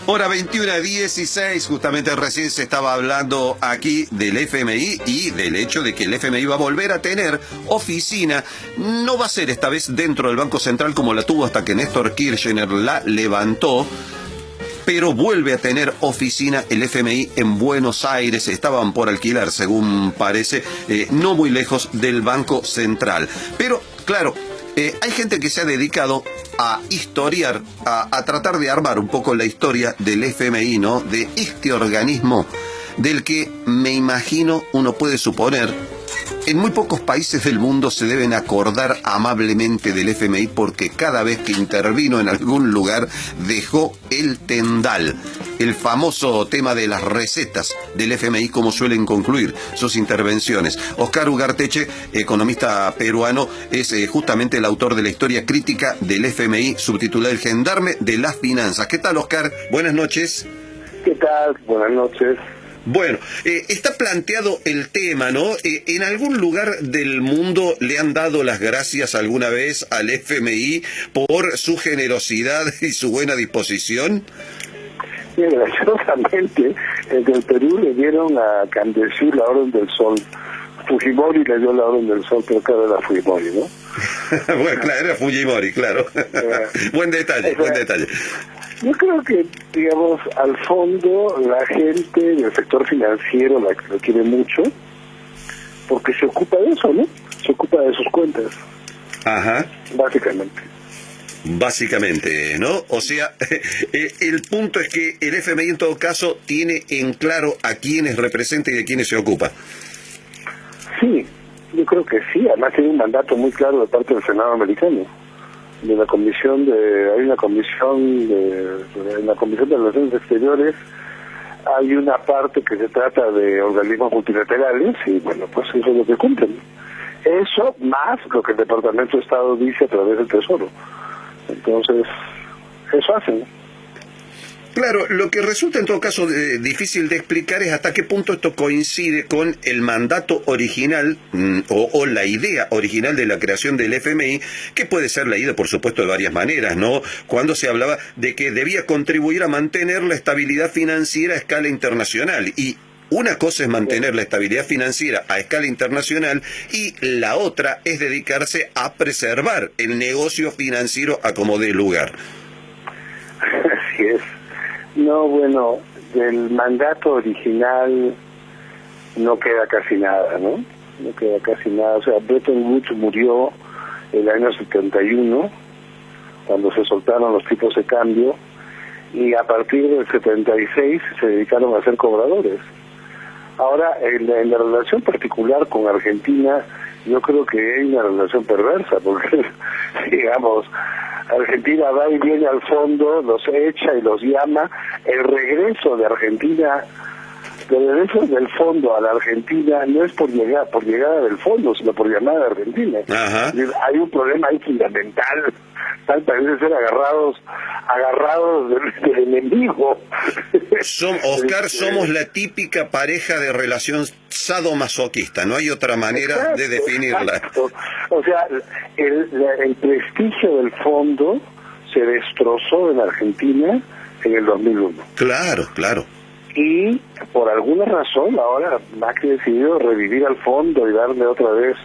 Hora 21:16, justamente recién se estaba hablando aquí del FMI y del hecho de que el FMI va a volver a tener oficina. No va a ser esta vez dentro del Banco Central como la tuvo hasta que Néstor Kirchner la levantó, pero vuelve a tener oficina el FMI en Buenos Aires. Estaban por alquilar, según parece, no muy lejos del Banco Central. Pero, claro, hay gente que se ha dedicado a historiar, a tratar de armar un poco la historia del FMI, ¿no? De este organismo del que me imagino, uno puede suponer, en muy pocos países del mundo se deben acordar amablemente del FMI porque cada vez que intervino en algún lugar dejó el tendal. El famoso tema de las recetas del FMI, como suelen concluir sus intervenciones. Oscar Ugarteche, economista peruano, es justamente el autor de la historia crítica del FMI, subtitulada El gendarme de las finanzas. ¿Qué tal, Oscar? Buenas noches. ¿Qué tal? Buenas noches. Bueno, está planteado el tema, ¿no? ¿En algún lugar del mundo le han dado las gracias alguna vez al FMI por su generosidad y su buena disposición? Bien, graciosamente, en el Perú le dieron a Candesí la Orden del Sol. Fujimori le dio la Orden del Sol, pero claro, era Fujimori, ¿no? Bueno, claro, era Fujimori, claro. Buen detalle, buen detalle. Yo creo que, digamos, al fondo la gente del sector financiero lo quiere mucho porque se ocupa de eso, ¿no? Se ocupa de sus cuentas. Ajá. Básicamente, ¿no? O sea, el punto es que el FMI en todo caso tiene en claro a quiénes representa y de quiénes se ocupa. Sí, yo creo que sí. Además tiene un mandato muy claro de parte del Senado americano. De la comisión hay una comisión en la Comisión de Relaciones Exteriores hay una parte que se trata de organismos multilaterales y bueno, pues eso es lo que cumplen. Eso más lo que el Departamento de Estado dice a través del Tesoro. Entonces, eso hacen. Claro, lo que resulta en todo caso difícil de explicar es hasta qué punto esto coincide con el mandato original o la idea original de la creación del FMI, que puede ser leída por supuesto de varias maneras, ¿no? Cuando se hablaba de que debía contribuir a mantener la estabilidad financiera a escala internacional y una cosa es mantener la estabilidad financiera a escala internacional y la otra es dedicarse a preservar el negocio financiero a como dé lugar. Así es. No, bueno, del mandato original no queda casi nada, ¿no? No queda casi nada. O sea, Bretton Woods murió el año 71, cuando se soltaron los tipos de cambio, y a partir del 76 se dedicaron a ser cobradores. Ahora, en la relación particular con Argentina, yo creo que hay una relación perversa, porque, digamos, Argentina va y viene al fondo, los echa y los llama. El regreso de Argentina, el regreso del fondo a la Argentina no es por llegada del fondo, sino por llamada de Argentina. Ajá. Hay un problema ahí fundamental. Parece ser agarrados del enemigo. Oscar, somos la típica pareja de relación sadomasoquista, no hay otra manera de definirla. Exacto. O sea, el prestigio del fondo se destrozó en Argentina en el 2001. Claro. Y por alguna razón ahora Macri decidió revivir al fondo y darle otra vez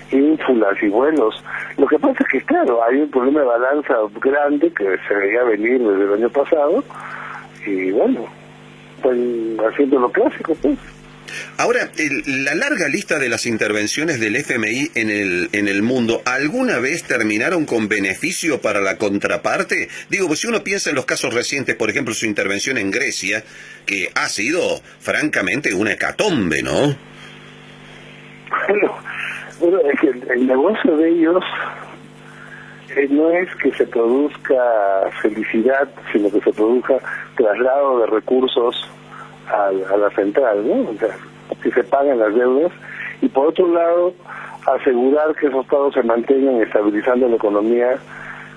ínfulas y vuelos. Lo que pasa es que, claro, hay un problema de balanza grande que se veía venir desde el año pasado y bueno, pues haciendo lo clásico, pues. Ahora, la larga lista de las intervenciones del FMI en el mundo, ¿alguna vez terminaron con beneficio para la contraparte? Digo, pues si uno piensa en los casos recientes, por ejemplo, su intervención en Grecia, que ha sido, francamente, una hecatombe, ¿no? Bueno, es que el negocio de ellos no es que se produzca felicidad, sino que se produzca traslado de recursos a la central, ¿no? O sea, que se paguen las deudas y por otro lado asegurar que esos pagos se mantengan estabilizando la economía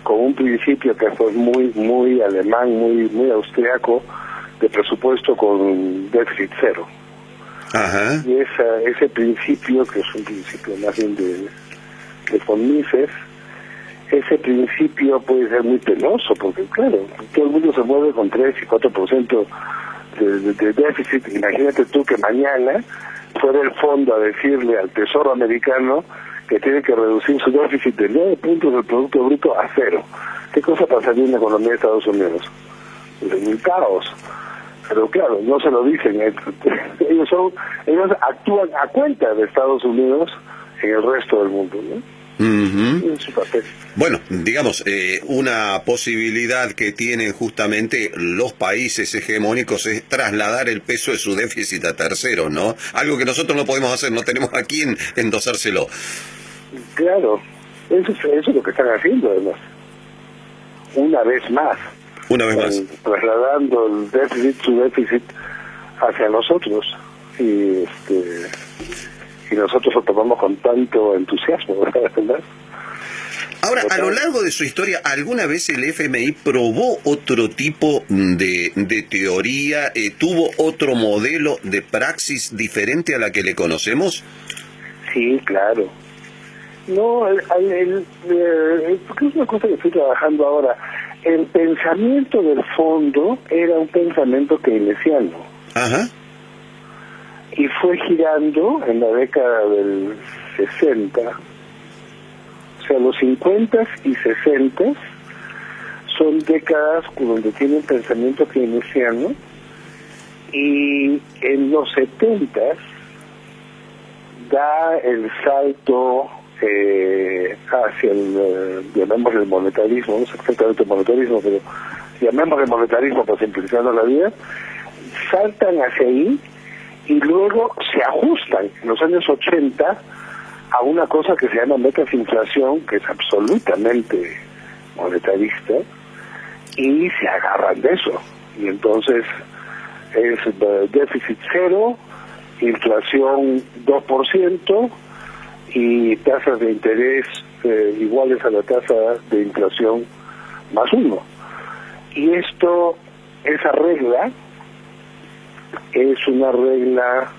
con un principio que fue muy alemán, muy austriaco, de presupuesto con déficit cero. Ajá. Y ese principio, que es un principio más bien de von Mises, ese principio puede ser muy penoso, porque claro, todo el mundo se mueve con 3 y 4% de déficit. Imagínate tú que mañana fuera el fondo a decirle al Tesoro americano que tiene que reducir su déficit de 9 puntos del Producto Bruto a 0. ¿Qué cosa pasaría en la economía de Estados Unidos? Pues un caos. Pero claro, no se lo dicen. Ellos actúan a cuenta de Estados Unidos en el resto del mundo, ¿no? Ujú. En su papel. Bueno, digamos, una posibilidad que tienen justamente los países hegemónicos es trasladar el peso de su déficit a terceros, ¿no? Algo que nosotros no podemos hacer, no tenemos a quién endosárselo. Claro, eso es lo que están haciendo además. Una vez más. Una vez más. Trasladando el déficit, su déficit hacia nosotros. Y nosotros lo tomamos con tanto entusiasmo, ¿verdad? Ahora, a lo largo de su historia, ¿alguna vez el FMI probó otro tipo de teoría? ¿Tuvo otro modelo de praxis diferente a la que le conocemos? Sí, claro. No, porque es una cosa que estoy trabajando ahora. El pensamiento del fondo era un pensamiento keynesiano. Ajá. Y fue girando en la década del 60. O sea, los 50 y 60 son décadas donde tiene un pensamiento keynesiano, y en los 70 da el salto hacia llamémosle el monetarismo, no es exactamente el monetarismo, pero llamémosle monetarismo para simplificar la vida. Saltan hacia ahí y luego se ajustan en los años 80 a una cosa que se llama metainflación, que es absolutamente monetarista, y se agarran de eso. Y entonces es déficit cero, inflación 2%, y tasas de interés iguales a la tasa de inflación más 1. Y esa regla es una regla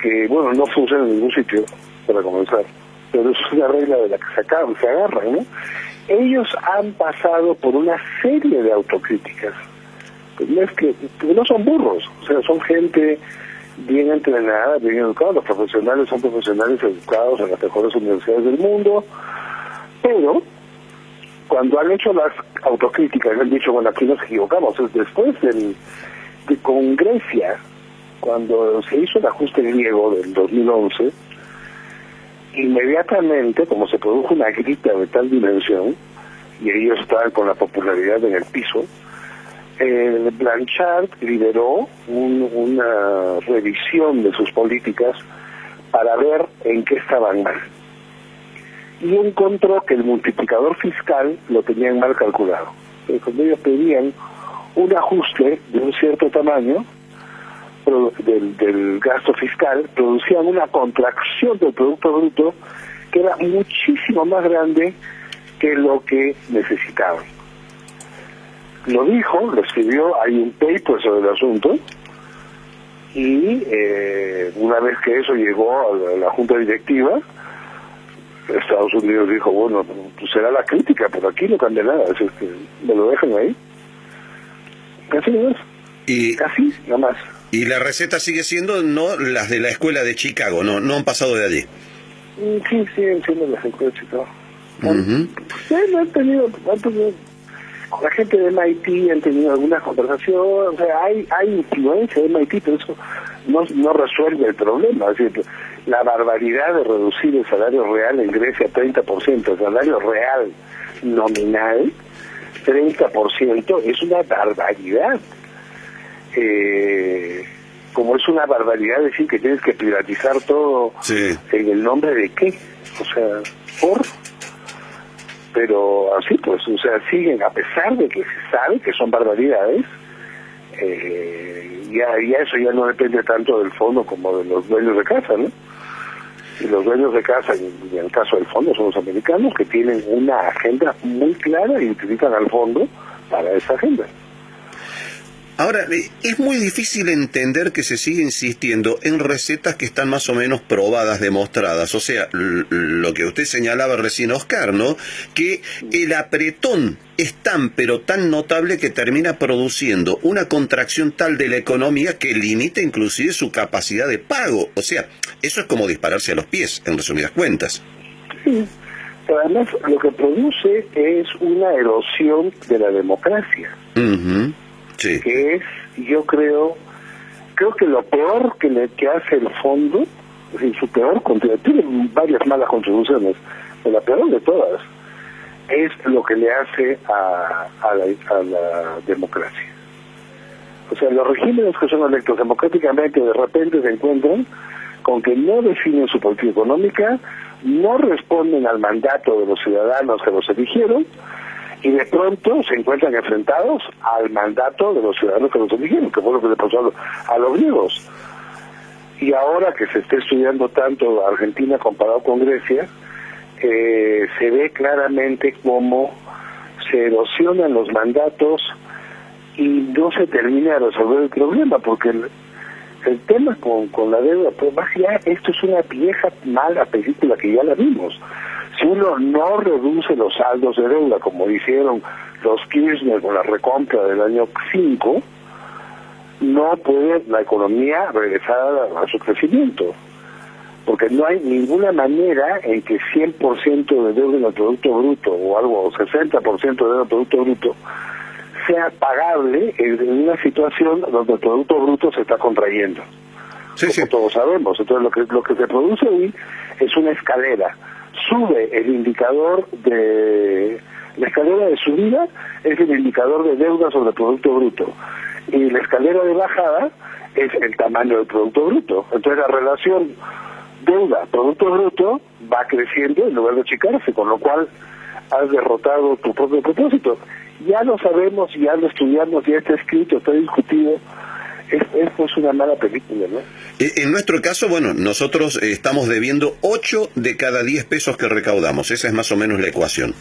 que, bueno, no funciona en ningún sitio, para comenzar, pero es una regla de la que se agarran, ¿no? Ellos han pasado por una serie de autocríticas. Pues no son burros, o sea, son gente bien entrenada, bien educada. Los profesionales son profesionales educados en las mejores universidades del mundo, pero cuando han hecho las autocríticas, han dicho, bueno, aquí nos equivocamos. Es después con Grecia, cuando se hizo el ajuste griego del 2011, inmediatamente, como se produjo una grita de tal dimensión, y ellos estaban con la popularidad en el piso, Blanchard lideró una revisión de sus políticas para ver en qué estaban mal. Y encontró que el multiplicador fiscal lo tenían mal calculado. Cuando ellos pedían un ajuste de un cierto tamaño del gasto fiscal, producían una contracción del Producto Bruto que era muchísimo más grande que lo que necesitaban. Lo dijo, lo escribió, hay un paper sobre el asunto, y una vez que eso llegó a la junta directiva, Estados Unidos dijo, bueno, pues será la crítica, pero aquí no cambia nada, es que me lo dejan ahí. Así no es. Así, nada más. Y la receta sigue siendo no las de la escuela de Chicago, no han pasado de allí. Sí, siguen siendo las escuelas de Chicago. Han tenido, con la gente de MIT han tenido algunas conversaciones, o sea, hay influencia de MIT, pero eso no resuelve el problema. Es decir, la barbaridad de reducir el salario real en Grecia a 30%, el salario real nominal 30%, es una barbaridad. Como es una barbaridad decir que tienes que privatizar todo, sí, en el nombre de qué, o sea, pero así pues, o sea, siguen, a pesar de que se sabe que son barbaridades, ya eso ya no depende tanto del fondo como de los dueños de casa, ¿no? Y los dueños de casa, y en el caso del fondo son los americanos, que tienen una agenda muy clara y utilizan al fondo para esa agenda. Ahora, es muy difícil entender que se sigue insistiendo en recetas que están más o menos probadas, demostradas. O sea, lo que usted señalaba recién, Oscar, ¿no? Que el apretón es tan, pero tan notable que termina produciendo una contracción tal de la economía que limita inclusive su capacidad de pago. O sea, eso es como dispararse a los pies, en resumidas cuentas. Sí. Pero además, lo que produce es una erosión de la democracia. Uh-huh. Sí. Que es, yo creo que lo peor que hace el fondo, es decir, su peor tiene varias malas contribuciones, pero la peor de todas es lo que le hace a la democracia. O sea, los regímenes que son electos democráticamente de repente se encuentran con que no definen su política económica, no responden al mandato de los ciudadanos que los eligieron, y de pronto se encuentran enfrentados al mandato de los ciudadanos que los eligieron, que fue lo que le pasó a los griegos. Y ahora que se está estudiando tanto Argentina comparado con Grecia, se ve claramente cómo se erosionan los mandatos y no se termina de resolver el problema, porque el tema con la deuda, pues más ya, esto es una vieja mala película que ya la vimos. Si uno no reduce los saldos de deuda, como hicieron los Kirchner con la recompra del año 5, no puede la economía regresar a su crecimiento. Porque no hay ninguna manera en que 100% de deuda en el Producto Bruto, o algo, 60% de deuda en el Producto Bruto, sea pagable en una situación donde el Producto Bruto se está contrayendo. Sí, como todos sabemos. Entonces lo que se produce ahí es una escalera. Sube el indicador la escalera de subida es el indicador de deuda sobre el Producto Bruto, y la escalera de bajada es el tamaño del Producto Bruto. Entonces la relación deuda-Producto Bruto va creciendo en lugar de achicarse, con lo cual has derrotado tu propio propósito. Ya lo sabemos, ya lo estudiamos, ya está escrito, está discutido. Esto es una mala película, ¿no? En nuestro caso, bueno, nosotros estamos debiendo 8 de cada 10 pesos que recaudamos. Esa es más o menos la ecuación.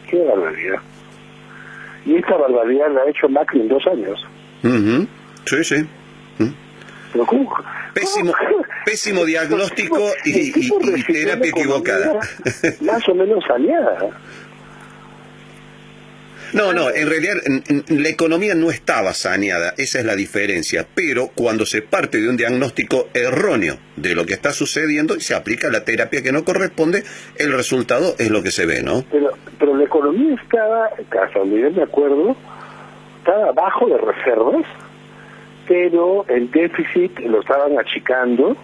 Qué barbaridad. Y esta barbaridad la ha hecho Macri en 2 años. Uh-huh. Sí, sí. Pero ¿cómo? Pésimo diagnóstico y terapia equivocada. Más o menos saneada. No, en realidad la economía no estaba saneada, esa es la diferencia, pero cuando se parte de un diagnóstico erróneo de lo que está sucediendo y se aplica la terapia que no corresponde, el resultado es lo que se ve, ¿no? Pero la economía estaba, hasta donde yo me acuerdo, estaba bajo de reservas, pero el déficit lo estaban achicando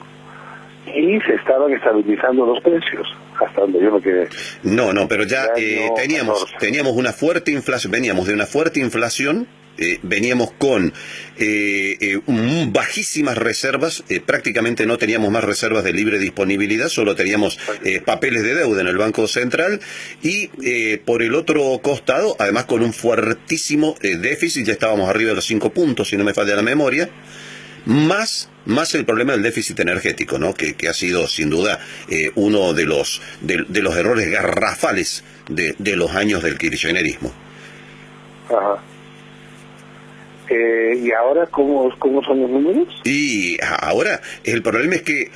y se estaban estabilizando los precios, hasta donde yo me quedé. No, pero ya teníamos una fuerte inflación, veníamos de una fuerte inflación, veníamos con bajísimas reservas, prácticamente no teníamos más reservas de libre disponibilidad, solo teníamos papeles de deuda en el Banco Central, y por el otro costado, además con un fuertísimo déficit, ya estábamos arriba de los 5 puntos, si no me falla la memoria, más el problema del déficit energético, ¿no? Que ha sido sin duda uno de los errores garrafales de los años del kirchnerismo. Ajá. ¿Y ahora cómo son los números? Y ahora el problema es que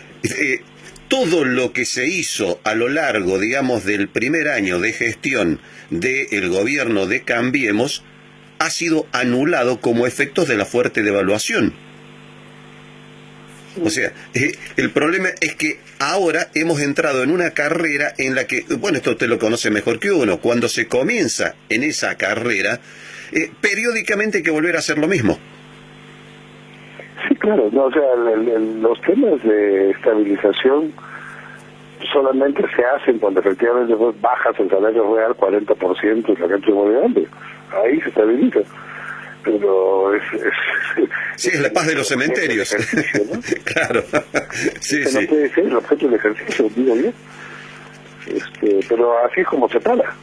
todo lo que se hizo a lo largo, digamos, del primer año de gestión del gobierno de Cambiemos ha sido anulado como efectos de la fuerte devaluación. O sea, el problema es que ahora hemos entrado en una carrera en la que, bueno, esto usted lo conoce mejor que uno, cuando se comienza en esa carrera, periódicamente hay que volver a hacer lo mismo. Sí, claro, no, o sea, los temas de estabilización solamente se hacen cuando efectivamente bajas el salario real 40% y la gente muere de hambre. Ahí se estabiliza. Pero sí, es la paz de los cementerios. ¿No? Claro. Sí, no puede ser el objeto del ejercicio, digo yo. Pero así es como se paga.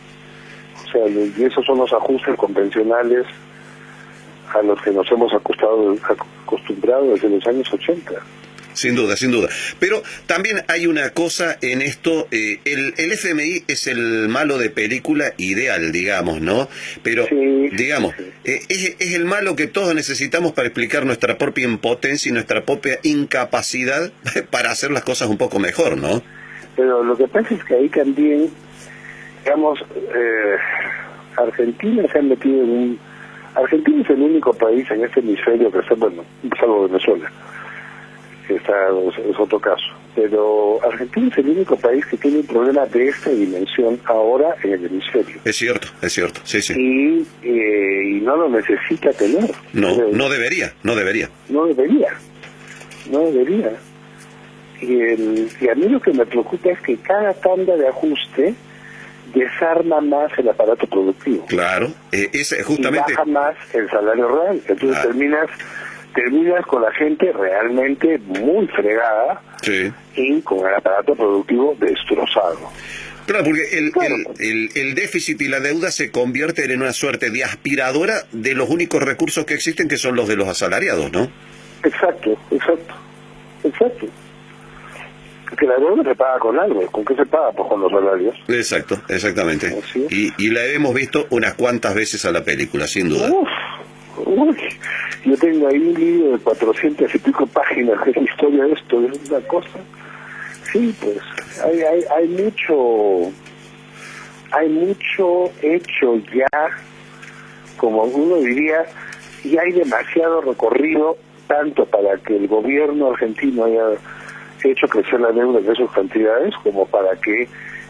O sea, y esos son los ajustes convencionales a los que nos hemos acostumbrado desde los años 80. Sin duda, sin duda. Pero también hay una cosa en esto, el FMI es el malo de película ideal, digamos, ¿no? Pero, Sí, digamos, sí. es el malo que todos necesitamos para explicar nuestra propia impotencia y nuestra propia incapacidad para hacer las cosas un poco mejor, ¿no? Pero lo que pasa es que ahí también, digamos, Argentina se ha metido en un... Argentina es el único país en este hemisferio que está, bueno, salvo Venezuela, que está, es otro caso, pero Argentina es el único país que tiene un problema de esta dimensión ahora en el hemisferio. Es cierto, sí, sí. Y no lo necesita tener. No, no debería. No debería. Y a mí lo que me preocupa es que cada tanda de ajuste desarma más el aparato productivo. Claro, es justamente... Y baja más el salario real. Entonces terminas con la gente realmente muy fregada, sí, y con el aparato productivo destrozado. Claro, porque el déficit y la deuda se convierten en una suerte de aspiradora de los únicos recursos que existen, que son los de los asalariados, ¿no? Exacto. Que la deuda se paga con algo. ¿Con qué se paga? Pues con los salarios. Exacto, exactamente. Así es. Y la hemos visto unas cuantas veces a la película, sin duda. Uy, yo tengo ahí un libro de 400 y pico páginas que es la historia de esto, es una cosa. Sí, pues hay mucho hecho ya, como uno diría, y hay demasiado recorrido, tanto para que el gobierno argentino haya hecho crecer la deuda en esas cantidades, como para que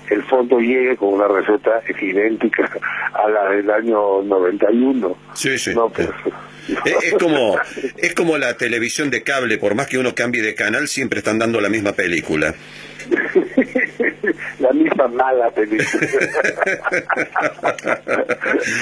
el fondo llegue con una receta idéntica a la del año 91. Sí, sí. No, pues, es como la televisión de cable, por más que uno cambie de canal, siempre están dando la misma película. La misma mala película.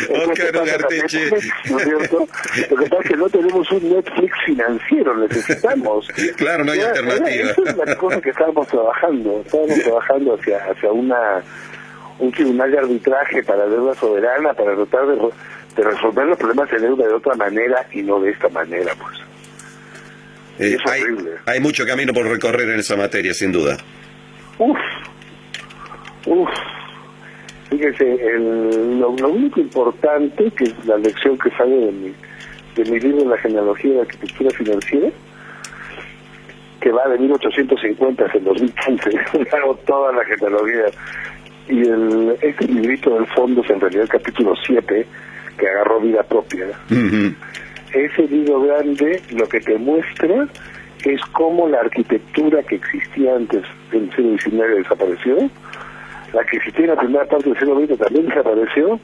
Oscar Ugarteche. ¿No es cierto? Lo que pasa es que no tenemos un Netflix financiero, necesitamos. Claro, no hay alternativa. Esa es la cosa que estábamos trabajando hacia un tribunal de arbitraje para deuda soberana, para tratar de resolver los problemas de deuda de otra manera y no de esta manera, pues. Es horrible. Hay mucho camino por recorrer en esa materia, sin duda. Fíjese, lo único importante, que es la lección que sale de mi libro La genealogía de la arquitectura financiera, que va de 1850 hasta el 2015, hago toda la genealogía, y este librito del fondo es en realidad el capítulo 7, que agarró vida propia. Uh-huh. Ese libro grande lo que te muestra es cómo la arquitectura que existía antes del siglo XIX desapareció, la que existía en la primera parte del siglo XX también desapareció,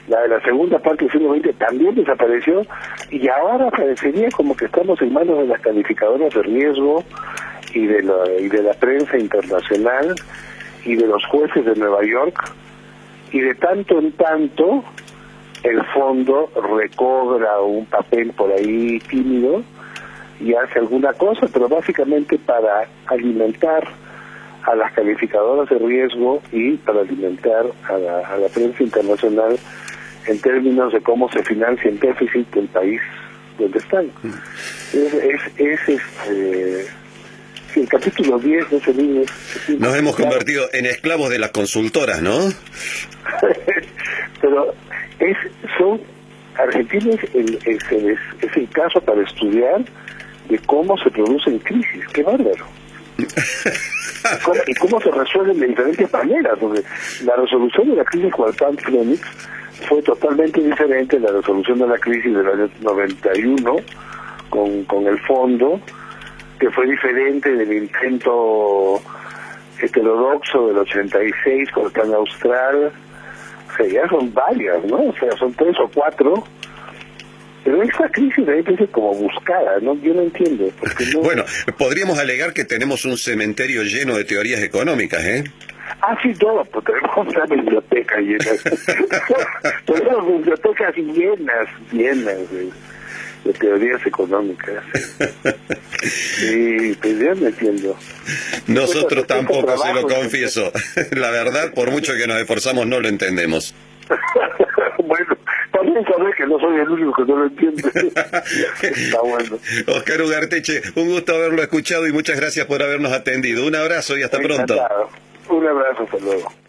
la de la segunda parte del siglo XX también desapareció, y ahora parecería como que estamos en manos de las calificadoras de riesgo y de la prensa internacional y de los jueces de Nueva York, y de tanto en tanto el fondo recobra un papel por ahí tímido y hace alguna cosa, pero básicamente para alimentar a las calificadoras de riesgo y para alimentar a la prensa internacional en términos de cómo se financia el déficit del país donde están. El capítulo 10 de ese libro. Nos hemos convertido en esclavos de las consultoras, ¿no? Pero Argentina es el caso para estudiar de cómo se producen crisis. ¡Qué bárbaro! Y cómo se resuelven de diferentes maneras, porque la resolución de la crisis con el Plan Phoenix fue totalmente diferente a la resolución de la crisis del año 91 con el fondo, que fue diferente del intento heterodoxo del 86 con el Plan Austral. O sea, ya son varias, ¿no? O sea, son 3 o 4. Pero esta crisis de es como buscada, ¿no? Yo no entiendo. Porque no... Bueno, podríamos alegar que tenemos un cementerio lleno de teorías económicas, ¿eh? Ah, sí, todo, pues tenemos una biblioteca llena. Tenemos bibliotecas llenas de teorías económicas. Sí, pues ya me entiendo. Nosotros tampoco, se lo confieso. La verdad, por mucho que nos esforzamos, no lo entendemos. Bueno, también sabés que no soy el único que no lo entiende. Está bueno. Oscar Ugarteche, un gusto haberlo escuchado y muchas gracias por habernos atendido. Un abrazo y hasta pronto. Encantado. Un abrazo, hasta luego.